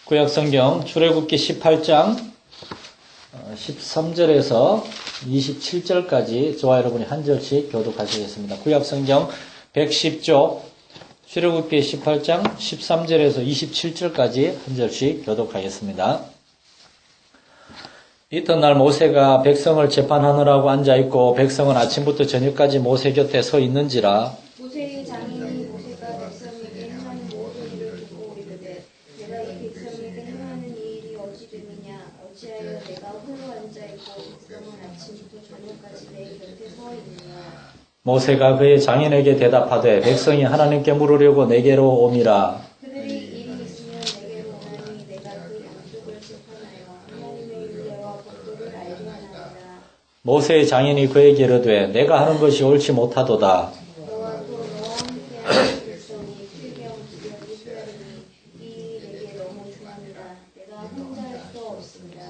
구약성경 출애굽기 18장 13절에서 27절까지 저와 여러분이 한 절씩 교독하시겠습니다. 구약성경 110조 출애굽기 18장 13절에서 27절까지 한 절씩 교독하겠습니다. 이튿날 모세가 백성을 재판하느라고 앉아있고 백성은 아침부터 저녁까지 모세 곁에 서 있는지라. 모세의 장인이 모세가 백성에게 행하는 모든 일을 듣고 이르되 내가 이 백성에게 행하는 이 일이 어찌 됨이냐 어찌하여 내가 홀로 앉아있고 백성은 아침부터 저녁까지 내 곁에 서 있느냐. 모세가 그의 장인에게 대답하되 백성이 하나님께 물으려고 내게로 오미라. 그들이 일이 있으면 내게로 오나니 내가 그 양쪽을 재판하여 하나님의 윤례와 법도를 알게 하나이다. 모세의 장인이 그에게 이르되 내가 하는 것이 옳지 못하도다. 너와 또 너와 함께하는 백성이 필경 기력 이스라엘이 이 일이 내게 너무 중합니다. 내가 혼자 할 수 없습니다.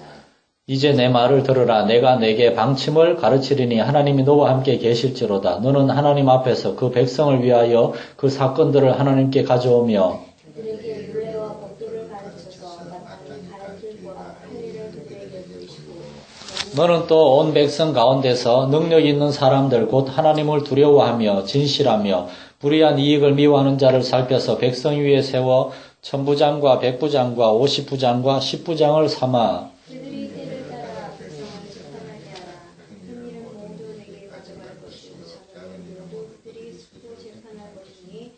이제 내 말을 들으라. 내가 내게 방침을 가르치리니 하나님이 너와 함께 계실지로다. 너는 하나님 앞에서 그 백성을 위하여 그 사건들을 하나님께 가져오며 그들에게 윤례와 법도를 가르쳐서 마땅히 가르칠 과 할 일을 그들에게 보이시고 너는 또 온 백성 가운데서 능력 있는 사람들 곧 하나님을 두려워하며 진실하며 불의한 이익을 미워하는 자를 살펴서 백성 위에 세워 천부장과 백부장과 50부장과 10부장을 삼아 그들이 때를 따라 백성을 재판하게 하라. 큰 일은 모두 내게 가져갈 것이요 작은 일도 그들이 스스로 재판할 것이니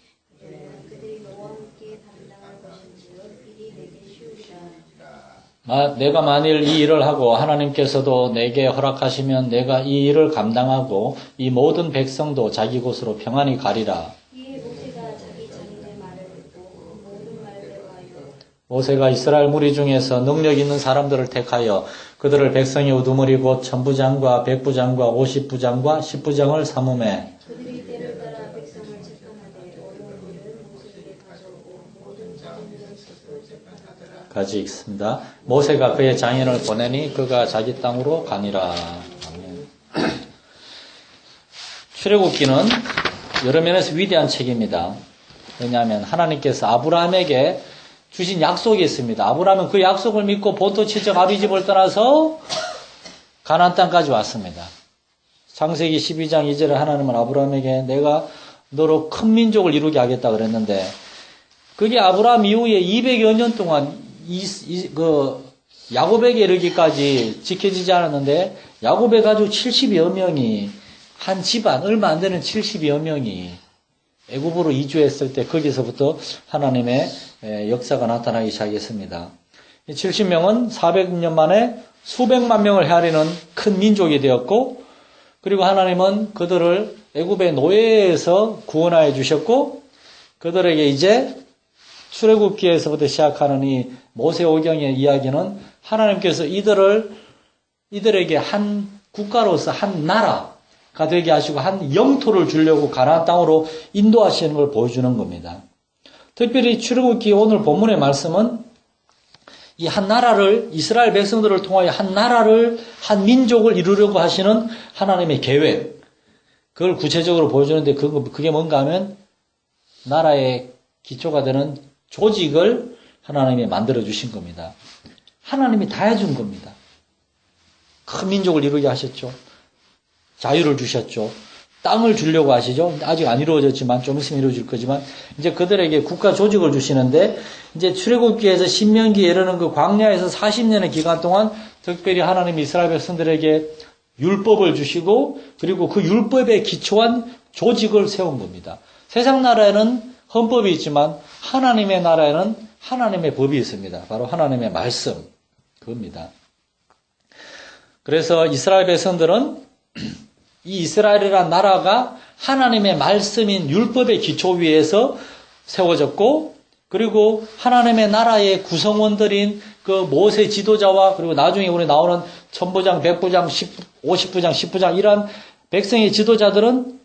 그들이 너와 함께 담당할 것인즉 일이 내게 쉬우리라. 내가 만일 이 일을 하고 하나님께서도 내게 허락하시면 내가 이 일을 감당하고 이 모든 백성도 자기 곳으로 평안히 가리라. 이에 모세가 자기 장인의 말을 듣고 그 모든 말을 하여 모세가 이스라엘 무리 중에서 능력 있는 사람들을 택하여 그들을 백성의 우두머리 곧 천부장과 백부장과 50부장과 10부장을 삼음해 그들이 때를 따라 백성을 재판하되 어려운 일을 모세에게 가져오고 모든 작은 일을 스스로 재판하더라. 가지 있습니다. 모세가 그의 장인을 보내니 그가 자기 땅으로 가니라. 아멘. 출애굽기는 여러 면에서 위대한 책입니다. 왜냐하면 하나님께서 아브라함에게 주신 약속이 있습니다. 아브라함은 그 약속을 믿고 본토 친척 아비집을 떠나서 가나안 땅까지 왔습니다. 창세기 12장 2절에 하나님은 아브라함에게 내가 너로 큰 민족을 이루게 하겠다 그랬는데 그게 아브라함 이후에 200여 년 동안 야곱에게 이르기까지 지켜지지 않았는데 야곱의 가족 70여 명이 한 집안 얼마 안 되는 70여 명이 애굽으로 이주했을 때 거기서부터 하나님의 역사가 나타나기 시작했습니다. 70명은 400년 만에 수백만 명을 헤아리는 큰 민족이 되었고 그리고 하나님은 그들을 애굽의 노예에서 구원하여 주셨고 그들에게 이제 출애굽기에서부터 시작하는 이 모세오경의 이야기는 하나님께서 이들에게 한 국가로서 한 나라가 되게 하시고 한 영토를 주려고 가나안 땅으로 인도하시는 걸 보여주는 겁니다. 특별히 출애굽기 오늘 본문의 말씀은 이 한 나라를 이스라엘 백성들을 통하여 한 나라를 한 민족을 이루려고 하시는 하나님의 계획 그걸 구체적으로 보여주는데 그게 뭔가 하면 나라의 기초가 되는 조직을 하나님이 만들어 주신 겁니다. 하나님이 다 해준 겁니다. 큰 민족을 이루게 하셨죠. 자유를 주셨죠. 땅을 주려고 하시죠. 아직 안 이루어졌지만 좀 있으면 이루어질 거지만 이제 그들에게 국가 조직을 주시는데 이제 출애굽기에서 신명기에 이르는 그 광야에서 40년의 기간 동안 특별히 하나님이 이스라엘 백성들에게 율법을 주시고 그리고 그 율법에 기초한 조직을 세운 겁니다. 세상 나라에는 헌법이 있지만 하나님의 나라에는 하나님의 법이 있습니다. 바로 하나님의 말씀 그겁니다. 그래서 이스라엘 백성들은 이 이스라엘이라는 나라가 하나님의 말씀인 율법의 기초 위에서 세워졌고 그리고 하나님의 나라의 구성원들인 그 모세 지도자와 그리고 나중에 우리 나오는 천부장, 백부장, 50부장, 10부장 이러한 백성의 지도자들은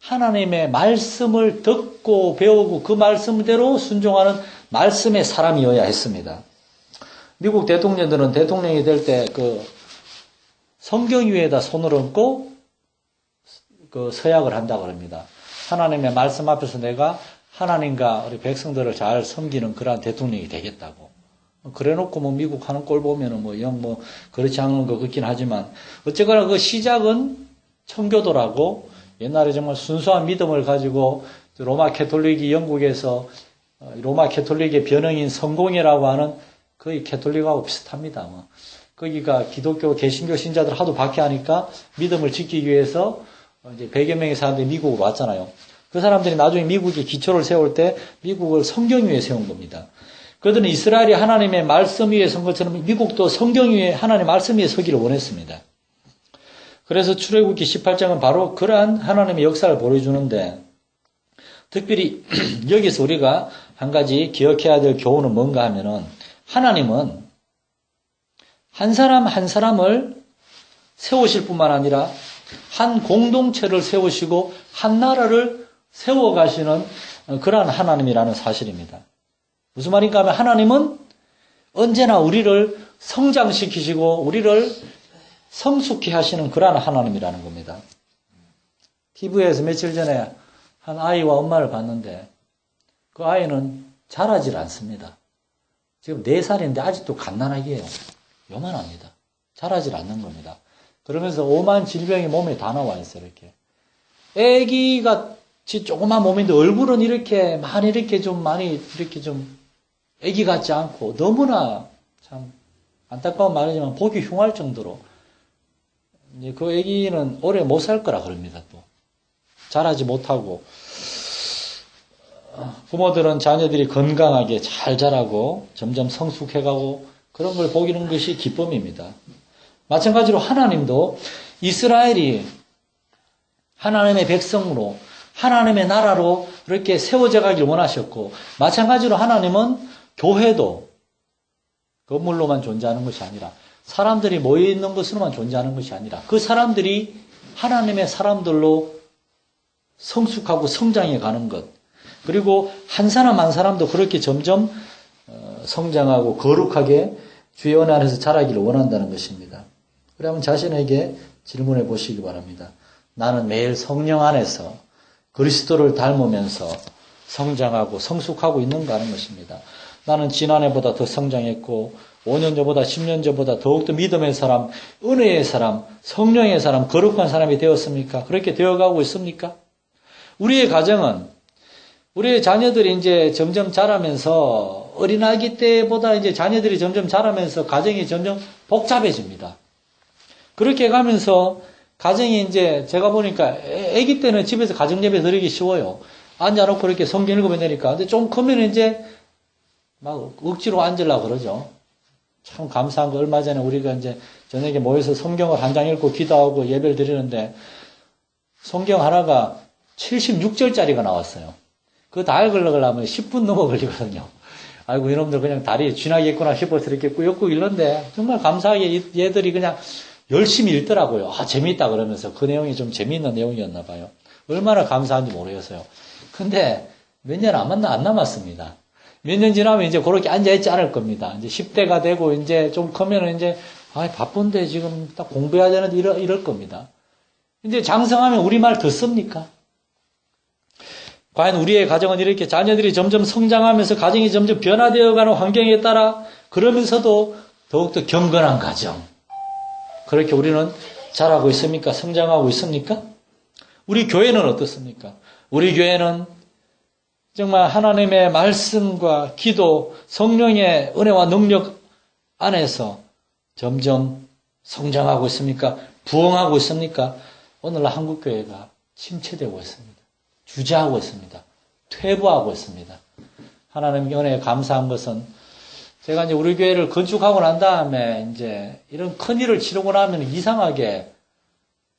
하나님의 말씀을 듣고 배우고 그 말씀대로 순종하는 말씀의 사람이어야 했습니다. 미국 대통령들은 대통령이 될 때 그 성경 위에다 손을 얹고 그 서약을 한다고 합니다. 하나님의 말씀 앞에서 내가 하나님과 우리 백성들을 잘 섬기는 그러한 대통령이 되겠다고. 그래놓고 뭐 미국 하는 꼴 보면은 뭐 영 뭐 그렇지 않은 거 같긴 하지만 어쨌거나 그 시작은 청교도라고 옛날에 정말 순수한 믿음을 가지고 로마 캐톨릭이 영국에서 로마 캐톨릭의 변형인 성공회라고 하는 거의 캐톨릭하고 비슷합니다. 뭐. 거기가 기독교 개신교 신자들 하도 박해하니까 믿음을 지키기 위해서 이제 100여 명의 사람들이 미국으로 왔잖아요. 그 사람들이 나중에 미국의 기초를 세울 때 미국을 성경 위에 세운 겁니다. 그들은 이스라엘이 하나님의 말씀 위에 선 것처럼 미국도 성경 위에 하나님의 말씀 위에 서기를 원했습니다. 그래서 출애굽기 18장은 바로 그러한 하나님의 역사를 보여주는데 특별히 여기서 우리가 한 가지 기억해야 될 교훈은 뭔가 하면은 하나님은 한 사람 한 사람을 세우실 뿐만 아니라 한 공동체를 세우시고 한 나라를 세워가시는 그러한 하나님이라는 사실입니다. 무슨 말인가 하면 하나님은 언제나 우리를 성장시키시고 우리를 성숙히 하시는 그러한 하나님이라는 겁니다. TV에서 며칠 전에 한 아이와 엄마를 봤는데 그 아이는 자라질 않습니다. 지금 4살인데 아직도 갓난아기예요. 요만합니다. 자라질 않는 겁니다. 그러면서 오만 질병이 몸에 다 나와 있어요. 이렇게. 애기같이 조그만 몸인데 얼굴은 이렇게 많이 이렇게 좀 애기 같지 않고 너무나 참 안타까운 말이지만 보기 흉할 정도로 이제 그 애기는 오래 못 살 거라 그럽니다. 또 자라지 못하고 부모들은 자녀들이 건강하게 잘 자라고 점점 성숙해가고 그런 걸 보기는 것이 기쁨입니다. 마찬가지로 하나님도 이스라엘이 하나님의 백성으로 하나님의 나라로 이렇게 세워져 가길 원하셨고 마찬가지로 하나님은 교회도 건물로만 존재하는 것이 아니라 사람들이 모여있는 것으로만 존재하는 것이 아니라 그 사람들이 하나님의 사람들로 성숙하고 성장해 가는 것 그리고 한 사람 한 사람도 그렇게 점점 성장하고 거룩하게 주의 은혜 안에서 자라기를 원한다는 것입니다. 그러면 자신에게 질문해 보시기 바랍니다. 나는 매일 성령 안에서 그리스도를 닮으면서 성장하고 성숙하고 있는가 하는 것입니다. 나는 지난해보다 더 성장했고 5년 전보다 10년 전보다 더욱더 믿음의 사람, 은혜의 사람, 성령의 사람, 거룩한 사람이 되었습니까? 그렇게 되어가고 있습니까? 우리의 가정은 우리의 자녀들이 이제 점점 자라면서 어린아기 때보다 이제 자녀들이 점점 자라면서 가정이 점점 복잡해집니다. 그렇게 가면서 가정이 이제 제가 보니까 아기 때는 집에서 가정예배 드리기 쉬워요. 앉아놓고 이렇게 성경 읽으면 되니까. 근데 좀 크면 이제 막 억지로 앉으려고 그러죠. 참 감사한 거 얼마 전에 우리가 이제 저녁에 모여서 성경을 한 장 읽고 기도하고 예배를 드리는데 성경 하나가 76절짜리가 나왔어요. 그거 다 읽으려면 10분 넘어 걸리거든요. 아이고 이놈들 그냥 다리에 쥐나겠구나 싶어서 이렇게 꾸역꾸역 읽는데 정말 감사하게 얘들이 그냥 열심히 읽더라고요. 아 재미있다 그러면서 그 내용이 좀 재미있는 내용이었나 봐요. 얼마나 감사한지 모르겠어요. 근데 몇 년 안 남았습니다. 몇 년 지나면 이제 그렇게 앉아있지 않을 겁니다. 이제 10대가 되고 이제 좀 크면 이제 바쁜데 지금 딱 공부해야 되는데 이럴 겁니다. 이제 장성하면 우리 말 듣습니까? 과연 우리의 가정은 이렇게 자녀들이 점점 성장하면서 가정이 점점 변화되어가는 환경에 따라 그러면서도 더욱더 경건한 가정. 그렇게 우리는 자라고 있습니까? 성장하고 있습니까? 우리 교회는 어떻습니까? 우리 교회는 정말 하나님의 말씀과 기도, 성령의 은혜와 능력 안에서 점점 성장하고 있습니까? 부흥하고 있습니까? 오늘날 한국교회가 침체되고 있습니다. 주저하고 있습니다. 퇴보하고 있습니다. 하나님의 은혜에 감사한 것은 제가 이제 우리 교회를 건축하고 난 다음에 이제 이런 큰 일을 치르고 나면 이상하게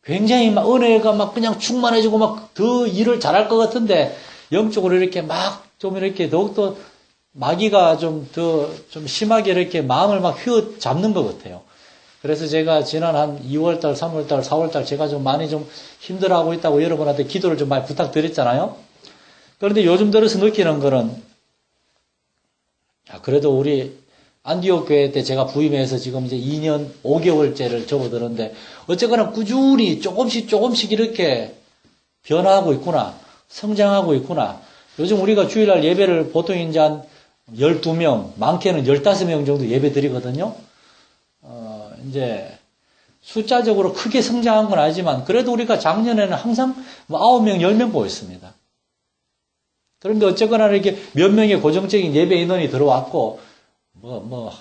굉장히 막 은혜가 막 그냥 충만해지고 막 더 일을 잘할 것 같은데 영적으로 이렇게 막 좀 이렇게 더욱더 마귀가 좀 심하게 이렇게 마음을 막 휘어 잡는 것 같아요. 그래서 제가 지난 한 2월달, 3월달, 4월달 제가 좀 많이 좀 힘들어하고 있다고 여러분한테 기도를 좀 많이 부탁드렸잖아요. 그런데 요즘 들어서 느끼는 거는 그래도 우리 안디옥 교회 때 제가 부임해서 지금 이제 2년 5개월째를 접어드는데 어쨌거나 꾸준히 조금씩 이렇게 변화하고 있구나. 성장하고 있구나. 요즘 우리가 주일날 예배를 보통 이제 한 12명, 많게는 15명 정도 예배 드리거든요. 이제 숫자적으로 크게 성장한 건 아니지만 그래도 우리가 작년에는 항상 9명, 10명 모였습니다. 그런데 어쨌거나 이렇게 몇 명의 고정적인 예배 인원이 들어왔고, 막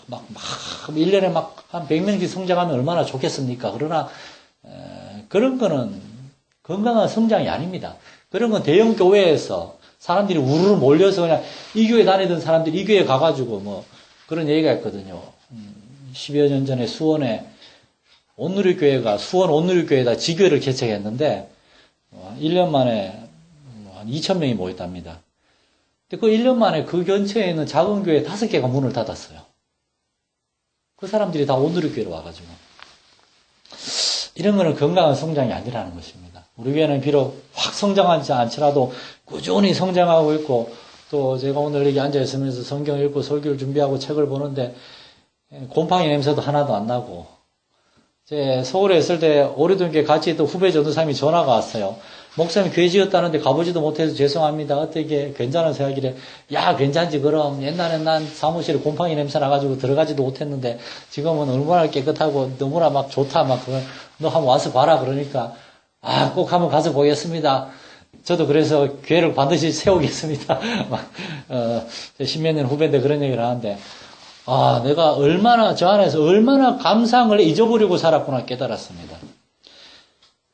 1년에 막 한 100명씩 성장하면 얼마나 좋겠습니까? 그러나, 그런 거는 건강한 성장이 아닙니다. 그런 건 대형 교회에서 사람들이 우르르 몰려서 그냥 이 교회 다니던 사람들이 이 교회 가가지고 그런 얘기가 있거든요. 10여 년 전에 수원에 온누리교회가 수원 온누리교회에다 지교회를 개척했는데 1년 만에 한 2,000명이 모였답니다. 근데 그 1년 만에 그 근처에 있는 작은 교회 5개가 문을 닫았어요. 그 사람들이 다 온누리교회로 와가지고. 이런 거는 건강한 성장이 아니라는 것입니다. 우리 교회는 비록 확 성장하지 않더라도 꾸준히 성장하고 있고, 또 제가 오늘 여기 앉아있으면서 성경 읽고 설교를 준비하고 책을 보는데 곰팡이 냄새도 하나도 안 나고, 제 서울에 있을 때 오래된 게 같이 있던 후배 전도사님이 전화가 왔어요. 목사님 교회 지었다는데 가보지도 못해서 죄송합니다. 어떻게 괜찮아서 하길래, 야 괜찮지 그럼. 옛날엔 난 사무실에 곰팡이 냄새 나가지고 들어가지도 못했는데 지금은 얼마나 깨끗하고 너무나 막 좋다. 너 한번 와서 봐라. 그러니까 꼭 한번 가서 보겠습니다. 저도 그래서 교회를 반드시 세우겠습니다. 십몇 년 후배인데 그런 얘기를 하는데, 내가 저 안에서 얼마나 감상을 잊어버리고 살았구나 깨달았습니다.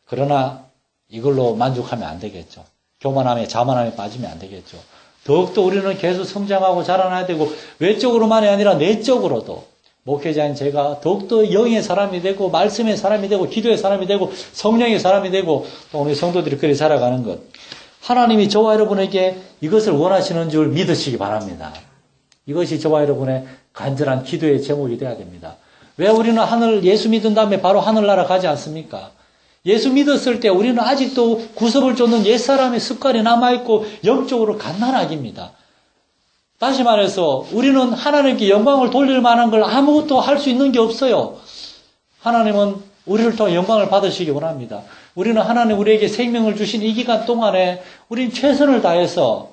그러나 이걸로 만족하면 안 되겠죠. 교만함에 자만함에 빠지면 안 되겠죠. 더욱더 우리는 계속 성장하고 자라나야 되고, 외적으로만이 아니라 내적으로도 목회자인 제가 더욱더 영의 사람이 되고 말씀의 사람이 되고 기도의 사람이 되고 성령의 사람이 되고 또 우리 성도들이 그리 살아가는 것, 하나님이 저와 여러분에게 이것을 원하시는 줄 믿으시기 바랍니다. 이것이 저와 여러분의 간절한 기도의 제목이 되어야 됩니다. 왜 우리는 예수 믿은 다음에 바로 하늘나라 가지 않습니까? 예수 믿었을 때 우리는 아직도 구섭을 쫓는 옛사람의 습관이 남아있고 영적으로 갓난아기입니다. 다시 말해서 우리는 하나님께 영광을 돌릴 만한 걸 아무것도 할 수 있는 게 없어요. 하나님은 우리를 통해 영광을 받으시기 원합니다. 우리는 하나님 우리에게 생명을 주신 이 기간 동안에 우리는 최선을 다해서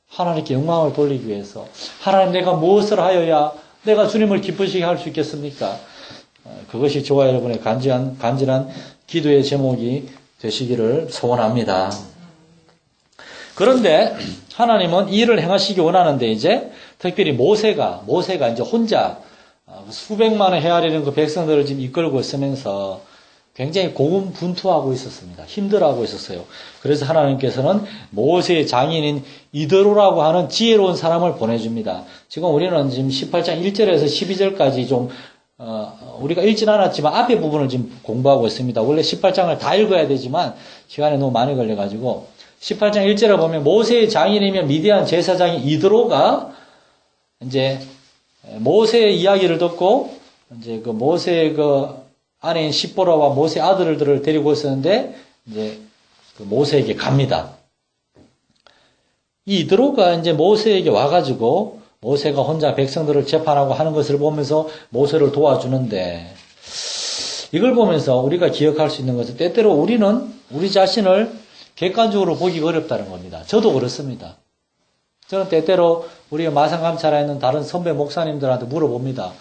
하나님께 영광을 돌리기 위해서, 하나님 내가 무엇을 하여야 내가 주님을 기쁘시게 할 수 있겠습니까? 그것이 저와 여러분의 간절한 기도의 제목이 되시기를 소원합니다. 그런데 하나님은 이 일을 행하시기 원하는데, 이제 특별히 모세가 이제 혼자 수백만을 헤아리는 그 백성들을 지금 이끌고 있으면서 굉장히 고군분투하고 있었습니다. 힘들어하고 있었어요. 그래서 하나님께서는 모세의 장인인 이드로라고 하는 지혜로운 사람을 보내줍니다. 지금 우리는 지금 18장 1절에서 12절까지 좀 우리가 읽진 않았지만 앞에 부분을 지금 공부하고 있습니다. 원래 18장을 다 읽어야 되지만 시간이 너무 많이 걸려가지고 18장 1절에 보면 모세의 장인이며 미디안 제사장인 이드로가 이제 모세의 이야기를 듣고 이제 그 모세의 그 아내인 십보라와 모세 아들들을 데리고 있었는데 이제 그 모세에게 갑니다. 이 이드로가 이제 모세에게 와가지고 모세가 혼자 백성들을 재판하고 하는 것을 보면서 모세를 도와주는데, 이걸 보면서 우리가 기억할 수 있는 것은 때때로 우리는 우리 자신을 객관적으로 보기가 어렵다는 겁니다. 저도 그렇습니다. 저는 때때로 우리가 마상감찰에 있는 다른 선배 목사님들한테 물어봅니다.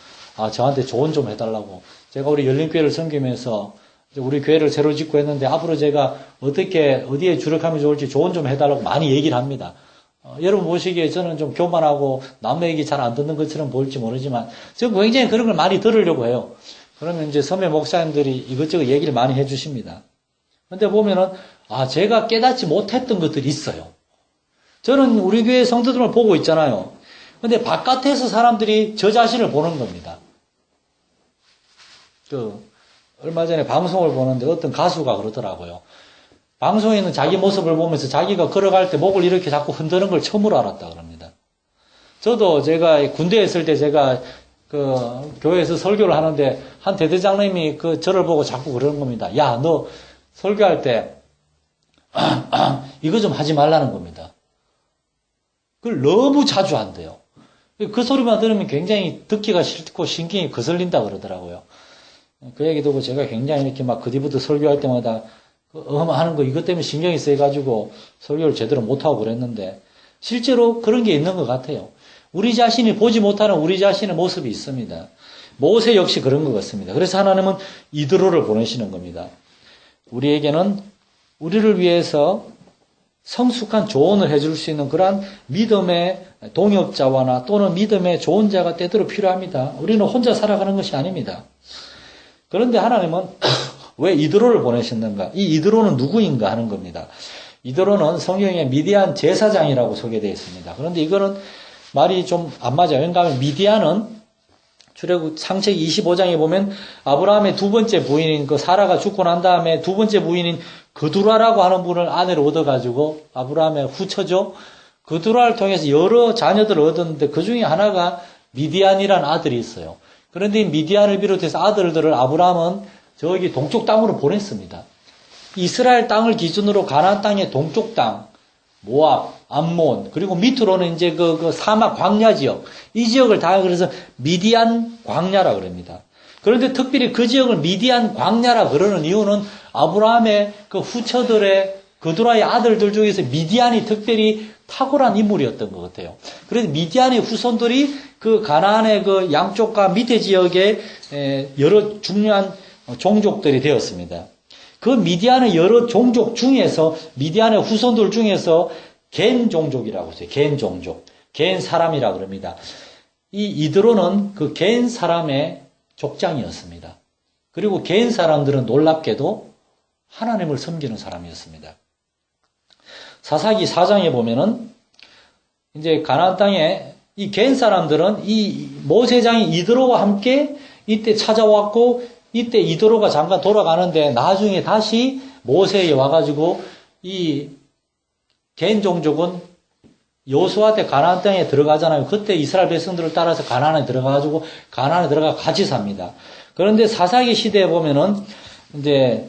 저한테 조언 좀 해달라고. 제가 우리 열린교회를 섬기면서 우리 교회를 새로 짓고 했는데 앞으로 제가 어디에 주력하면 좋을지 조언 좀 해달라고 많이 얘기를 합니다. 여러분 보시기에 저는 좀 교만하고 남의 얘기 잘 안 듣는 것처럼 보일지 모르지만 저는 굉장히 그런 걸 많이 들으려고 해요. 그러면 이제 선배 목사님들이 이것저것 얘기를 많이 해주십니다. 근데 보면은 제가 깨닫지 못했던 것들이 있어요. 저는 우리 교회 성도들을 보고 있잖아요. 근데 바깥에서 사람들이 저 자신을 보는 겁니다. 얼마 전에 방송을 보는데 어떤 가수가 그러더라고요. 방송에 있는 자기 모습을 보면서 자기가 걸어갈 때 목을 이렇게 자꾸 흔드는 걸 처음으로 알았다 그럽니다. 저도 제가 군대에 있을 때 제가 그 교회에서 설교를 하는데 한 대대장님이 저를 보고 자꾸 그러는 겁니다. 야, 너 설교할 때 이거 좀 하지 말라는 겁니다. 그걸 너무 자주 한대요. 그 소리만 들으면 굉장히 듣기가 싫고 신경이 거슬린다 그러더라고요. 그 얘기 듣고 제가 굉장히 이렇게 막 그 뒤부터 설교할 때마다 하는 거 이것 때문에 신경이 쓰여가지고 설교를 제대로 못하고 그랬는데 실제로 그런 게 있는 것 같아요. 우리 자신이 보지 못하는 우리 자신의 모습이 있습니다. 모세 역시 그런 것 같습니다. 그래서 하나님은 이드로를 보내시는 겁니다. 우리에게는 우리를 위해서 성숙한 조언을 해줄 수 있는 그러한 믿음의 동역자와나 또는 믿음의 좋은 자가 때때로 필요합니다. 우리는 혼자 살아가는 것이 아닙니다. 그런데 하나님은 왜 이드로를 보내셨는가? 이 이드로는 누구인가 하는 겁니다. 이드로는 성경에 미디안 제사장이라고 소개되어 있습니다. 그런데 이거는 말이 좀 안 맞아요. 왜냐하면 미디안은 출애굽 창세기 25장에 보면 아브라함의 두 번째 부인인 그 사라가 죽고 난 다음에 두 번째 부인인 그두라라고 하는 분을 아내로 얻어가지고 아브라함의 후처죠. 그두라를 통해서 여러 자녀들을 얻었는데 그 중에 하나가 미디안이라는 아들이 있어요. 그런데 이 미디안을 비롯해서 아들들을 아브라함은 저기 동쪽 땅으로 보냈습니다. 이스라엘 땅을 기준으로 가나안 땅의 동쪽 땅, 모압, 암몬, 그리고 밑으로는 이제 그 사막 광야 지역, 이 지역을 다 그래서 미디안 광야라 그럽니다. 그런데 특별히 그 지역을 미디안 광야라 그러는 이유는 아브라함의 그 후처들의 그두라의 아들들 중에서 미디안이 특별히 탁월한 인물이었던 것 같아요. 그래서 미디안의 후손들이 그 가나안의 그 양쪽과 밑에 지역에 여러 중요한 종족들이 되었습니다. 그 미디안의 여러 종족 중에서 미디안의 후손들 중에서 겐 종족이라고 해요. 겐 종족, 겐 사람이라고 그럽니다. 이 이드로는 그 겐 사람의 족장이었습니다. 그리고 겐 사람들은 놀랍게도 하나님을 섬기는 사람이었습니다. 사사기 4장에 보면은 이제 가나안 땅에 이 겐 사람들은 이 모세장이 이드로와 함께 이때 찾아왔고 이때 이드로가 잠깐 돌아가는데 나중에 다시 모세에 와가지고 이 겐 종족은 여호수아 때 가나안 땅에 들어가잖아요. 그때 이스라엘 백성들을 따라서 가나안에 들어가가지고 가나안에 들어가 같이 삽니다. 그런데 사사기 시대에 보면은 이제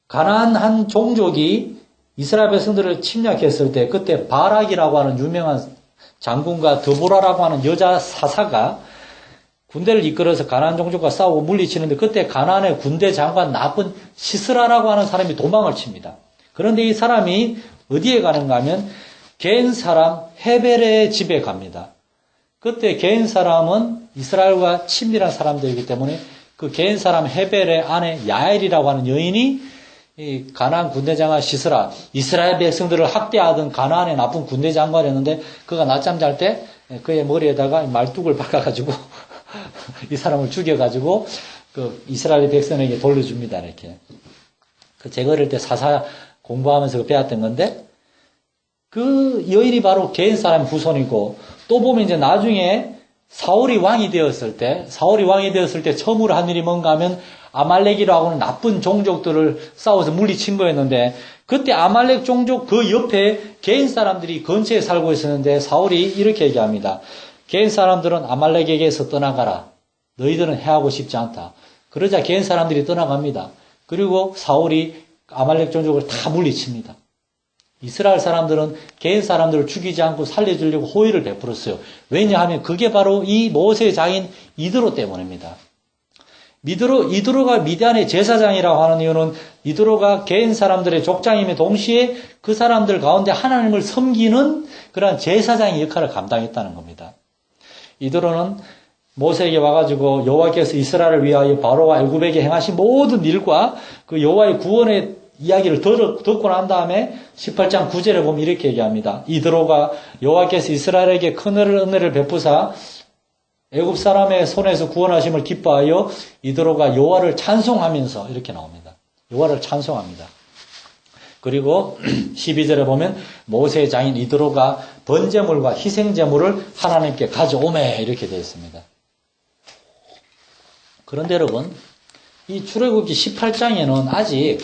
가나안 한 종족이 이스라엘 백성들을 침략했을 때 그때 바락이라고 하는 유명한 장군과 드보라라고 하는 여자 사사가 군대를 이끌어서 가나안 종족과 싸우고 물리치는데 그때 가나안의 군대 장관 나쁜 시스라라고 하는 사람이 도망을 칩니다. 그런데 이 사람이 어디에 가는가 하면 겐 사람 헤벨의 집에 갑니다. 그때 겐 사람은 이스라엘과 친밀한 사람들이기 때문에 그 겐 사람 헤벨의 아내 야엘이라고 하는 여인이 이 가나안 군대 장관 시스라, 이스라엘 백성들을 학대하던 가나안의 나쁜 군대 장관이었는데 그가 낮잠 잘 때 그의 머리에다가 말뚝을 박아가지고 이 사람을 죽여가지고 그 이스라엘 백성에게 돌려줍니다. 이렇게. 제가 어릴 때 사사 공부하면서 배웠던 건데 그 여인이 바로 겐 사람 후손이고 또 보면 이제 나중에 사울이 왕이 되었을 때 처음으로 한 일이 뭔가 하면 아말렉이라고 하는 나쁜 종족들을 싸워서 물리친 거였는데 그때 아말렉 종족 그 옆에 겐 사람들이 근처에 살고 있었는데 사울이 이렇게 얘기합니다. 겐 사람들은 아말렉에게서 떠나가라. 너희들은 해하고 싶지 않다. 그러자 겐 사람들이 떠나갑니다. 그리고 사울이 아말렉 종족을 다 물리칩니다. 이스라엘 사람들은 겐 사람들을 죽이지 않고 살려주려고 호의를 베풀었어요. 왜냐하면 그게 바로 이 모세의 장인 이드로 때문입니다. 이드로가 미디안의 제사장이라고 하는 이유는 이드로가 겐 사람들의 족장임에 동시에 그 사람들 가운데 하나님을 섬기는 그런 제사장의 역할을 감당했다는 겁니다. 이드로는 모세에게 와가지고 여호와께서 이스라엘을 위하여 바로와 애굽에게 행하신 모든 일과 그 여호와의 구원의 이야기를 듣고 난 다음에 18장 9절에 보면 이렇게 얘기합니다. 이드로가 여호와께서 이스라엘에게 큰 은혜를 베푸사 애굽 사람의 손에서 구원하심을 기뻐하여 이드로가 여호와를 찬송하면서 이렇게 나옵니다. 여호와를 찬송합니다. 그리고 12절에 보면 모세의 장인 이드로가 번제물과 희생제물을 하나님께 가져오매 이렇게 되어 있습니다. 그런데 여러분 이 출애굽기 18장에는 아직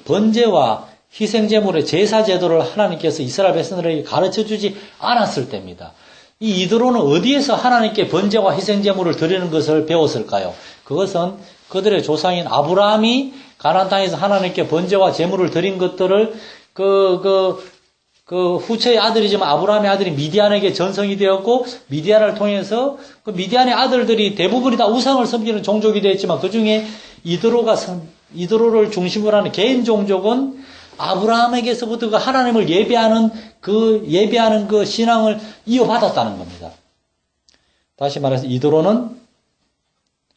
번제와 희생제물의 제사제도를 하나님께서 이스라엘 백성들에게 가르쳐주지 않았을 때입니다. 이 이드로는 어디에서 하나님께 번제와 희생제물을 드리는 것을 배웠을까요? 그것은 그들의 조상인 아브라함이 가나안 땅에서 하나님께 번제와 제물을 드린 것들을 그 후처의 아들이지만 아브라함의 아들이 미디안에게 전성이 되었고 미디안을 통해서 그 미디안의 아들들이 대부분이 다 우상을 섬기는 종족이 되었지만 그 중에 이드로를 중심으로 하는 개인 종족은 아브라함에게서부터 그 하나님을 예배하는 그 신앙을 이어받았다는 겁니다. 다시 말해서 이드로는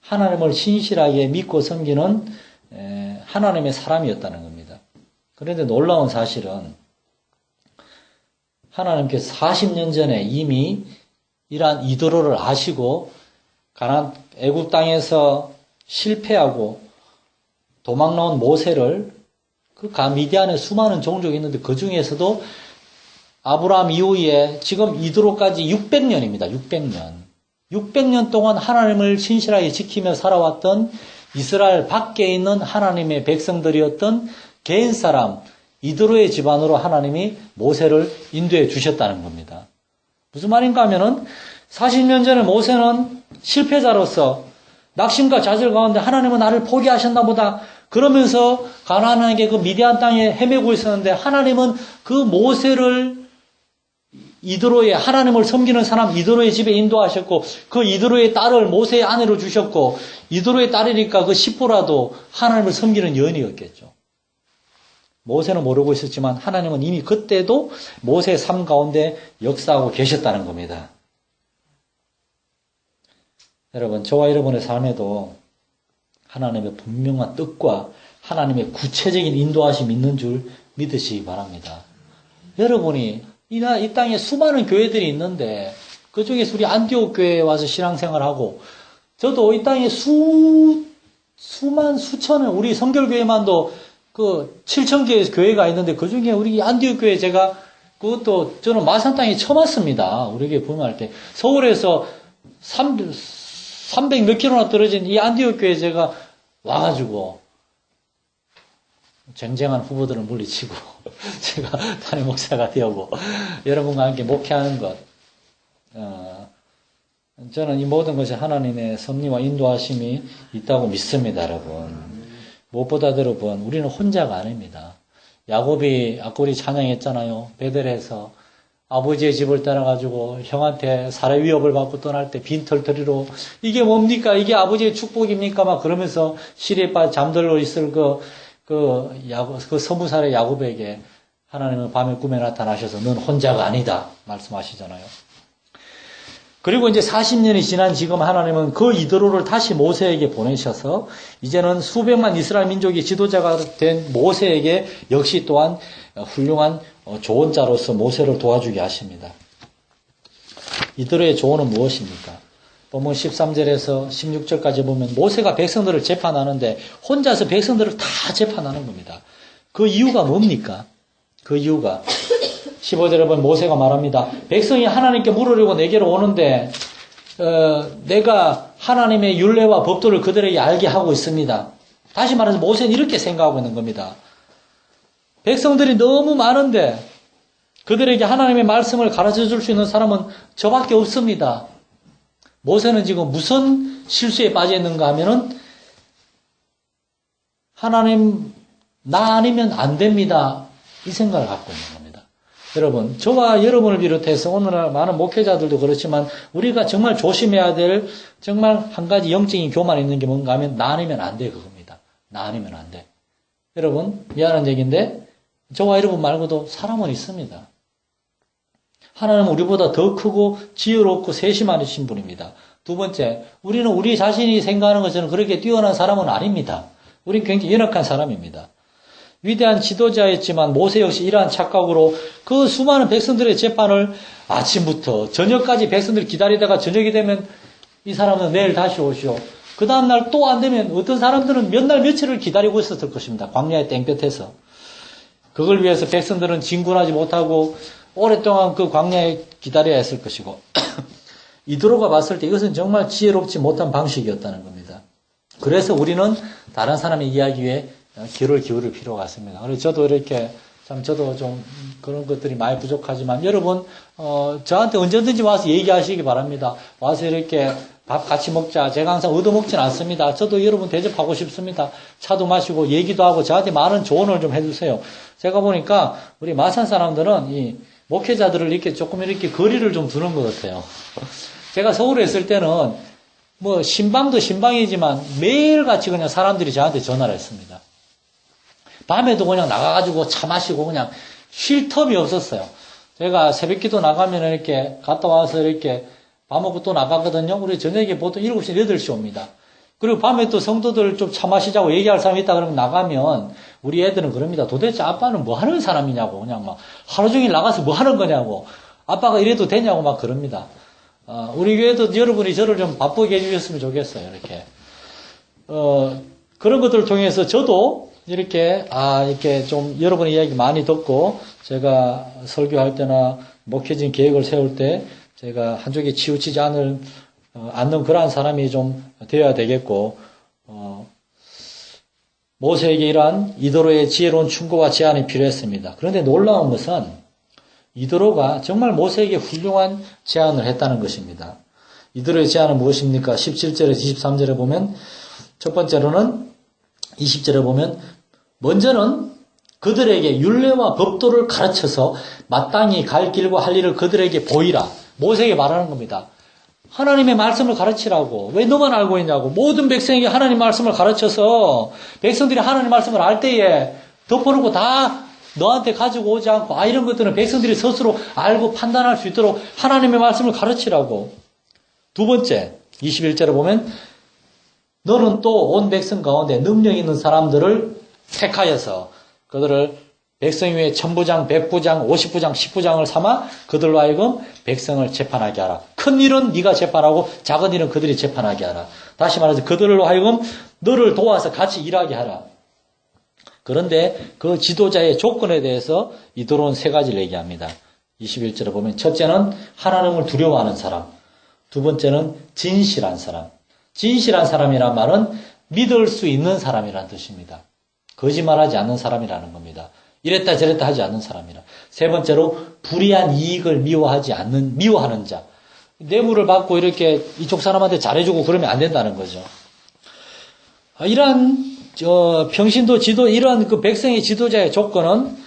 하나님을 신실하게 믿고 섬기는 하나님의 사람이었다는 겁니다. 그런데 놀라운 사실은 하나님께서 40년 전에 이미 이러한 이드로를 아시고 애굽 땅에서 실패하고 도망 나온 모세를 미디안에 수많은 종족이 있는데 그 중에서도 아브라함 이후에 지금 이드로까지 600년입니다. 600년. 600년 동안 하나님을 신실하게 지키며 살아왔던 이스라엘 밖에 있는 하나님의 백성들이었던 개인 사람 이드로의 집안으로 하나님이 모세를 인도해 주셨다는 겁니다. 무슨 말인가 하면은 40년 전에 모세는 실패자로서 낙심과 좌절 가운데 하나님은 나를 포기하셨나 보다 그러면서 가나안에게 그 미디안 땅에 헤매고 있었는데 하나님은 그 모세를 이드로의 하나님을 섬기는 사람 이드로의 집에 인도하셨고 그 이드로의 딸을 모세의 아내로 주셨고 이드로의 딸이니까 그 시포라도 하나님을 섬기는 여인이었겠죠. 모세는 모르고 있었지만 하나님은 이미 그때도 모세의 삶 가운데 역사하고 계셨다는 겁니다. 여러분, 저와 여러분의 삶에도 하나님의 분명한 뜻과 하나님의 구체적인 인도하심이 있는 줄 믿으시기 바랍니다. 여러분이 이 땅에 수많은 교회들이 있는데 그 중에서 우리 안디옥 교회에 와서 신앙생활하고 저도 이 땅에 수천의 우리 성결교회만도 그 7,000개의 교회가 있는데 그 중에 우리 안디옥 교회 제가 그것도 저는 마산 땅에 처음 왔습니다. 우리 교회 부임할 때 서울에서 300 몇 킬로나 떨어진 이 안디옥 교회 제가 와가지고 쟁쟁한 후보들을 물리치고 제가 담임 목사가 되고 여러분과 함께 목회하는 것 저는 이 모든 것이 하나님의 섭리와 인도하심이 있다고 믿습니다. 여러분 무엇보다 여러분 우리는 혼자가 아닙니다. 야곱이 아까 우리 찬양했잖아요. 베델에서 아버지의 집을 떠나가지고 형한테 살해 위협을 받고 떠날 때 빈털터리로 이게 뭡니까? 이게 아버지의 축복입니까? 막 그러면서 시리에 빠져 잠들어 있을 그 서무살의 야곱에게 하나님은 밤에 꿈에 나타나셔서 넌 혼자가 아니다 말씀하시잖아요. 그리고 이제 40년이 지난 지금 하나님은 그 이드로를 다시 모세에게 보내셔서 이제는 수백만 이스라엘 민족의 지도자가 된 모세에게 역시 또한 훌륭한 조언자로서 모세를 도와주게 하십니다. 이드로의 조언은 무엇입니까? 본문 13절에서 16절까지 보면 모세가 백성들을 재판하는데 혼자서 백성들을 다 재판하는 겁니다. 그 이유가 뭡니까? 그 이유가 15절에 보면 모세가 말합니다. 백성이 하나님께 물으려고 내게로 오는데 내가 하나님의 율례와 법도를 그들에게 알게 하고 있습니다. 다시 말해서 모세는 이렇게 생각하고 있는 겁니다. 백성들이 너무 많은데 그들에게 하나님의 말씀을 가르쳐 줄 수 있는 사람은 저밖에 없습니다. 모세는 지금 무슨 실수에 빠져 있는가 하면은 하나님 나 아니면 안 됩니다. 이 생각을 갖고 있는 겁니다. 여러분, 저와 여러분을 비롯해서 오늘날 많은 목회자들도 그렇지만 우리가 정말 조심해야 될 정말 한 가지 영적인 교만이 있는 게 뭔가 하면 나 아니면 안 돼 그겁니다. 나 아니면 안 돼. 여러분, 미안한 얘기인데 저와 여러분 말고도 사람은 있습니다. 하나님은 우리보다 더 크고 지혜롭고 세심하신 분입니다. 두 번째, 우리는 우리 자신이 생각하는 것처럼 그렇게 뛰어난 사람은 아닙니다. 우리는 굉장히 연약한 사람입니다. 위대한 지도자였지만 모세 역시 이러한 착각으로 그 수많은 백성들의 재판을 아침부터 저녁까지 백성들 기다리다가 저녁이 되면 이 사람은 내일 다시 오시오. 그 다음날 또 안 되면 어떤 사람들은 몇 날 며칠을 기다리고 있었을 것입니다. 광야의 땡볕에서. 그걸 위해서 백성들은 진군하지 못하고 오랫동안 그 광야에 기다려야 했을 것이고 이드로가 봤을 때 이것은 정말 지혜롭지 못한 방식이었다는 겁니다. 그래서 우리는 다른 사람의 이야기에 귀를 기울일 필요가 있습니다. 그래서 저도 이렇게 저도 좀 그런 것들이 많이 부족하지만 여러분 저한테 언제든지 와서 얘기하시기 바랍니다. 와서 이렇게 밥 같이 먹자. 제가 항상 얻어먹진 않습니다. 저도 여러분 대접하고 싶습니다. 차도 마시고 얘기도 하고 저한테 많은 조언을 좀 해주세요. 제가 보니까 우리 마산 사람들은 이 목회자들을 이렇게 조금 이렇게 거리를 좀 두는 것 같아요. 제가 서울에 있을 때는 뭐 신방도 신방이지만 매일같이 그냥 사람들이 저한테 전화를 했습니다. 밤에도 그냥 나가가지고 차 마시고 그냥 쉴 틈이 없었어요. 제가 새벽기도 나가면 이렇게 갔다 와서 이렇게 밥 먹고 또 나가거든요. 우리 저녁에 보통 7시, 8시 옵니다. 그리고 밤에 또 성도들 좀 차 마시자고 얘기할 사람이 있다 그러면 나가면 우리 애들은 그럽니다. 도대체 아빠는 뭐 하는 사람이냐고 그냥 막 하루 종일 나가서 뭐 하는 거냐고 아빠가 이래도 되냐고 막 그럽니다. 우리 교회도 여러분이 저를 좀 바쁘게 해주셨으면 좋겠어요. 이렇게 그런 것들을 통해서 저도 이렇게 좀 여러분의 이야기 많이 듣고 제가 설교할 때나 목회진 계획을 세울 때 제가 한쪽에 치우치지 않는 그러한 사람이 좀 되어야 되겠고, 모세에게 이러한 이도로의 지혜로운 충고와 제안이 필요했습니다. 그런데 놀라운 것은 이도로가 정말 모세에게 훌륭한 제안을 했다는 것입니다. 이도로의 제안은 무엇입니까? 17절에서 23절에 보면, 첫 번째로는 20절에 보면, 먼저는 그들에게 율례와 법도를 가르쳐서 마땅히 갈 길과 할 일을 그들에게 보이라. 모세에게 말하는 겁니다. 하나님의 말씀을 가르치라고. 왜 너만 알고 있냐고. 모든 백성에게 하나님 말씀을 가르쳐서 백성들이 하나님 말씀을 알 때에 덮어놓고 다 너한테 가지고 오지 않고 이런 것들은 백성들이 스스로 알고 판단할 수 있도록 하나님의 말씀을 가르치라고. 두 번째 21절에 보면 너는 또 온 백성 가운데 능력 있는 사람들을 택하여서 그들을 백성 위에 천부장, 백부장, 50부장, 10부장을 삼아 그들로 하여금 백성을 재판하게 하라. 큰 일은 네가 재판하고 작은 일은 그들이 재판하게 하라. 다시 말해서 그들로 하여금 너를 도와서 같이 일하게 하라. 그런데 그 지도자의 조건에 대해서 이도로는 세 가지를 얘기합니다. 21절에 보면 첫째는 하나님을 두려워하는 사람. 두 번째는 진실한 사람. 진실한 사람이란 말은 믿을 수 있는 사람이라는 뜻입니다. 거짓말하지 않는 사람이라는 겁니다. 이랬다 저랬다 하지 않는 사람이라. 세 번째로 불의한 이익을 미워하는 자. 뇌물을 받고 이렇게 이쪽 사람한테 잘해주고 그러면 안 된다는 거죠. 이러한 평신도 이러한 그 백성의 지도자의 조건은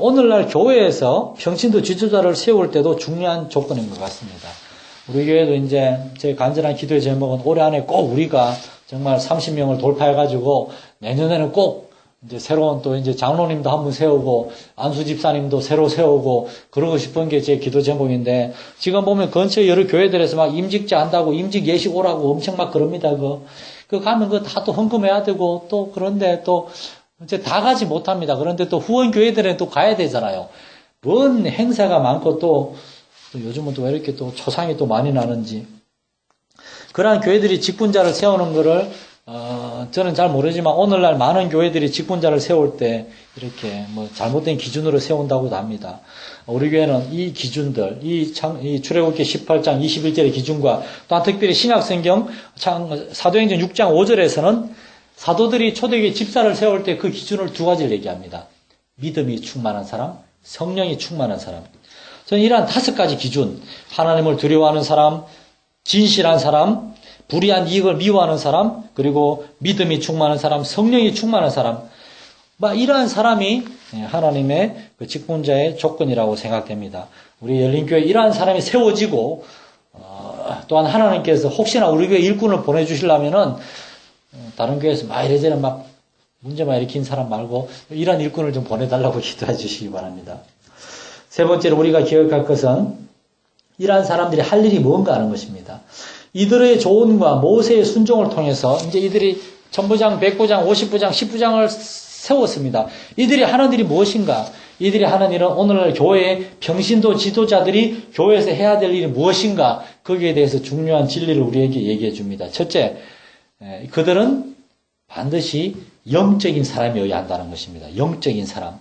오늘날 교회에서 평신도 지도자를 세울 때도 중요한 조건인 것 같습니다. 우리 교회도 이제 제 간절한 기도의 제목은 올해 안에 꼭 우리가 정말 30명을 돌파해가지고 내년에는 꼭 이제 새로운 또 이제 장로님도 한 분 세우고 안수 집사님도 새로 세우고 그러고 싶은 게 제 기도 제목인데 지금 보면 근처 여러 교회들에서 막 임직자 한다고 임직 예식 오라고 엄청 막 그럽니다. 그 가면 그 다 또 헌금해야 되고 또 그런데 또 이제 다 가지 못합니다. 그런데 또 후원 교회들은 또 가야 되잖아요. 뭔 행사가 많고 또 요즘은 또 왜 이렇게 또 초상이 또 많이 나는지 그러한 교회들이 직분자를 세우는 거를 저는 잘 모르지만 오늘날 많은 교회들이 직분자를 세울 때 이렇게 뭐 잘못된 기준으로 세운다고도 합니다. 우리 교회는 이 기준들, 이 출애굽기 18장 21절의 기준과 또한 특별히 신약성경 사도행전 6장 5절에서는 사도들이 초대교회 집사를 세울 때 그 기준을 두 가지를 얘기합니다. 믿음이 충만한 사람, 성령이 충만한 사람. 저는 이러한 5가지 기준, 하나님을 두려워하는 사람, 진실한 사람, 불의한 이익을 미워하는 사람, 그리고 믿음이 충만한 사람, 성령이 충만한 사람, 이러한 사람이 하나님의 그 직분자의 조건이라고 생각됩니다. 우리 열린교회 이러한 사람이 세워지고 또한 하나님께서 혹시나 우리 교회 일꾼을 보내주시려면은 다른 교회에서 이래저래 문제만 일으킨 사람 말고 이러한 일꾼을 좀 보내달라고 기도해 주시기 바랍니다. 세 번째로 우리가 기억할 것은 이러한 사람들이 할 일이 뭔가 하는 것입니다. 이들의 조언과 모세의 순종을 통해서 이제 이들이 천부장, 백부장, 50부장, 10부장을 세웠습니다. 이들이 하는 일이 무엇인가? 이들이 하는 일은 오늘날 교회의 평신도 지도자들이 교회에서 해야 될 일이 무엇인가? 거기에 대해서 중요한 진리를 우리에게 얘기해 줍니다. 첫째, 그들은 반드시 영적인 사람이어야 한다는 것입니다. 영적인 사람.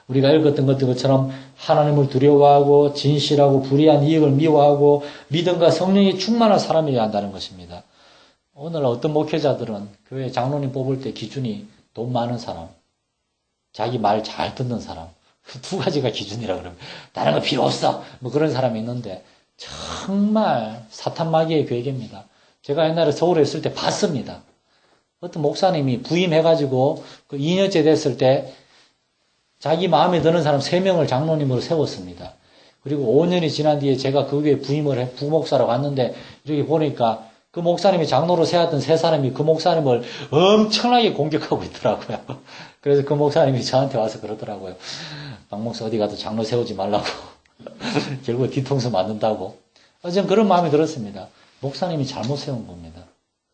우리가 읽었던 것처럼 하나님을 두려워하고 진실하고 불의한 이익을 미워하고 믿음과 성령이 충만한 사람이어야 한다는 것입니다. 오늘 어떤 목회자들은 교회 장로님 뽑을 때 기준이 돈 많은 사람, 자기 말 잘 듣는 사람, 그 두 가지가 기준이라 그러면 다른 거 필요 없어 그런 사람이 있는데 정말 사탄 마귀의 괴계입니다. 제가 옛날에 서울에 있을 때 봤습니다. 어떤 목사님이 부임해가지고 그 2년째 됐을 때 자기 마음에 드는 사람 3명을 장로님으로 세웠습니다. 그리고 5년이 지난 뒤에 제가 그 교회에 부임을 부목사로 갔는데 이렇게 보니까 그 목사님이 장로로 세웠던 세 사람이 그 목사님을 엄청나게 공격하고 있더라고요. 그래서 그 목사님이 저한테 와서 그러더라고요. 박 목사 어디 가도 장로 세우지 말라고. 결국 뒤통수 맞는다고. 전 그런 마음이 들었습니다. 목사님이 잘못 세운 겁니다.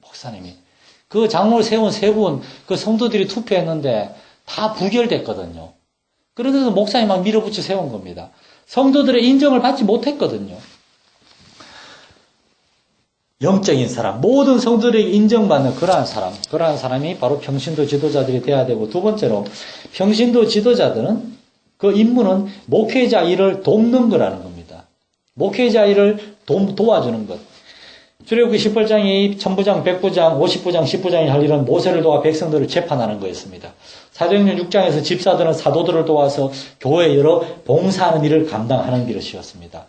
목사님이. 그 장로를 세운 세 분, 그 성도들이 투표했는데 다 부결됐거든요. 그런데도 목사님 막 밀어붙여 세운 겁니다. 성도들의 인정을 받지 못했거든요. 영적인 사람, 모든 성도들에게 인정받는 그러한 사람이 바로 평신도 지도자들이 돼야 되고, 두 번째로 평신도 지도자들은 그 임무는 목회자 일을 돕는 거라는 겁니다. 목회자 일을 도와주는 것. 출애굽기 18장이 천부장, 백부장, 50부장, 10부장이 할 일은 모세를 도와 백성들을 재판하는 거였습니다. 사도행전 6장에서 집사들은 사도들을 도와서 교회 여러 봉사하는 일을 감당하는 것이었습니다.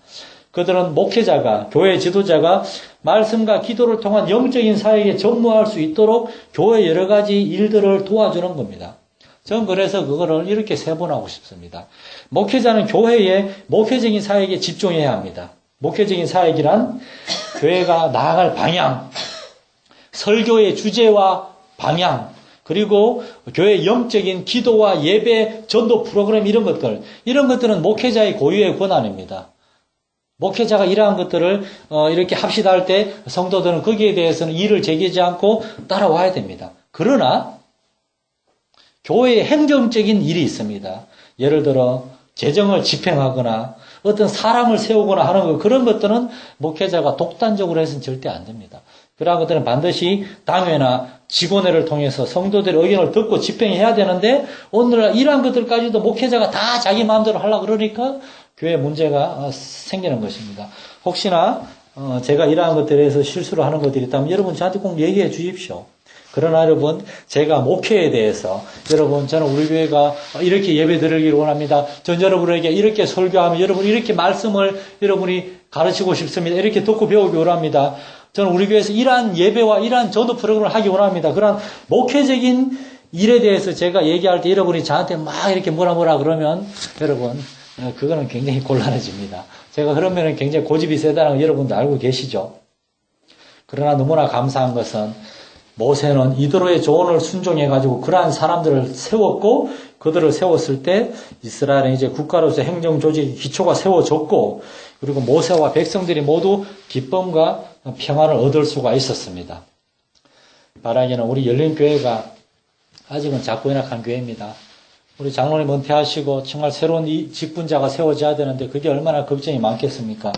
그들은 목회자가, 교회 지도자가 말씀과 기도를 통한 영적인 사역에 전무할 수 있도록 교회 여러 가지 일들을 도와주는 겁니다. 저는 그래서 그거를 이렇게 세분하고 싶습니다. 목회자는 교회의 목회적인 사역에 집중해야 합니다. 목회적인 사역이란 교회가 나아갈 방향, 설교의 주제와 방향, 그리고 교회 영적인 기도와 예배, 전도 프로그램 이런 것들은 목회자의 고유의 권한입니다. 목회자가 이러한 것들을 이렇게 합시다 할 때 성도들은 거기에 대해서는 이의를 제기하지 않고 따라와야 됩니다. 그러나 교회에 행정적인 일이 있습니다. 예를 들어 재정을 집행하거나 어떤 사람을 세우거나 하는 것, 그런 것들은 목회자가 독단적으로 해서는 절대 안 됩니다. 그러한 것들은 반드시 당회나 직원회를 통해서 성도들의 의견을 듣고 집행해야 되는데, 오늘날 이러한 것들까지도 목회자가 다 자기 마음대로 하려고 그러니까 교회에 문제가 생기는 것입니다. 혹시나 제가 이러한 것들에 대해서 실수를 하는 것들이 있다면 여러분 저한테 꼭 얘기해 주십시오. 그러나 여러분, 제가 목회에 대해서, 여러분, 저는 우리 교회가 이렇게 예배 드리기를 원합니다. 전 여러분에게 이렇게 설교하면 여러분 이렇게 말씀을 여러분이 가르치고 싶습니다. 이렇게 듣고 배우기 원합니다. 저는 우리 교회에서 이러한 예배와 이러한 전도 프로그램을 하기 원합니다. 그런 목회적인 일에 대해서 제가 얘기할 때 여러분이 저한테 막 이렇게 뭐라 그러면 여러분, 그거는 굉장히 곤란해집니다. 제가 그러면 굉장히 고집이 세다는 거 여러분도 알고 계시죠? 그러나 너무나 감사한 것은 모세는 이드로의 조언을 순종해가지고 그러한 사람들을 세웠고, 그들을 세웠을 때 이스라엘은 이제 국가로서 행정 조직의 기초가 세워졌고, 그리고 모세와 백성들이 모두 기쁨과 평안을 얻을 수가 있었습니다. 바라기는 우리 열린교회가 아직은 작고 연약한 교회입니다. 우리 장로님 은퇴하시고 정말 새로운 직분자가 세워져야 되는데 그게 얼마나 걱정이 많겠습니까?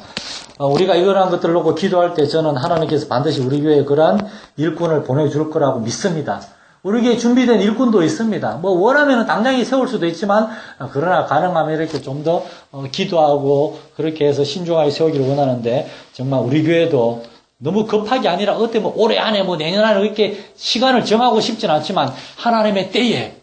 우리가 이러한 것들을 놓고 기도할 때 저는 하나님께서 반드시 우리 교회에 그러한 일꾼을 보내줄 거라고 믿습니다. 우리 교회에 준비된 일꾼도 있습니다. 뭐 원하면 당장에 세울 수도 있지만, 그러나 가능하면 이렇게 좀 더 기도하고 그렇게 해서 신중하게 세우기를 원하는데, 정말 우리 교회도 너무 급하게 아니라 어때 뭐 올해 안에 뭐 내년 안에 이렇게 시간을 정하고 싶진 않지만 하나님의 때에,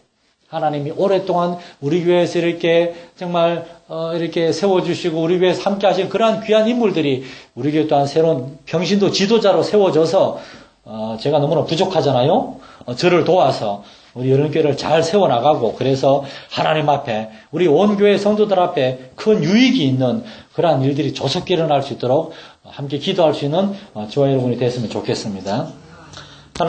하나님이 오랫동안 우리 교회에서 이렇게 정말 이렇게 세워주시고 우리 교회에서 함께 하신 그러한 귀한 인물들이 우리 교회 또한 새로운 평신도 지도자로 세워져서 제가 너무나 부족하잖아요. 저를 도와서 우리 열린교회를 잘 세워나가고, 그래서 하나님 앞에 우리 온 교회 성도들 앞에 큰 유익이 있는 그러한 일들이 조속히 일어날 수 있도록 함께 기도할 수 있는 저와 여러분이 됐으면 좋겠습니다.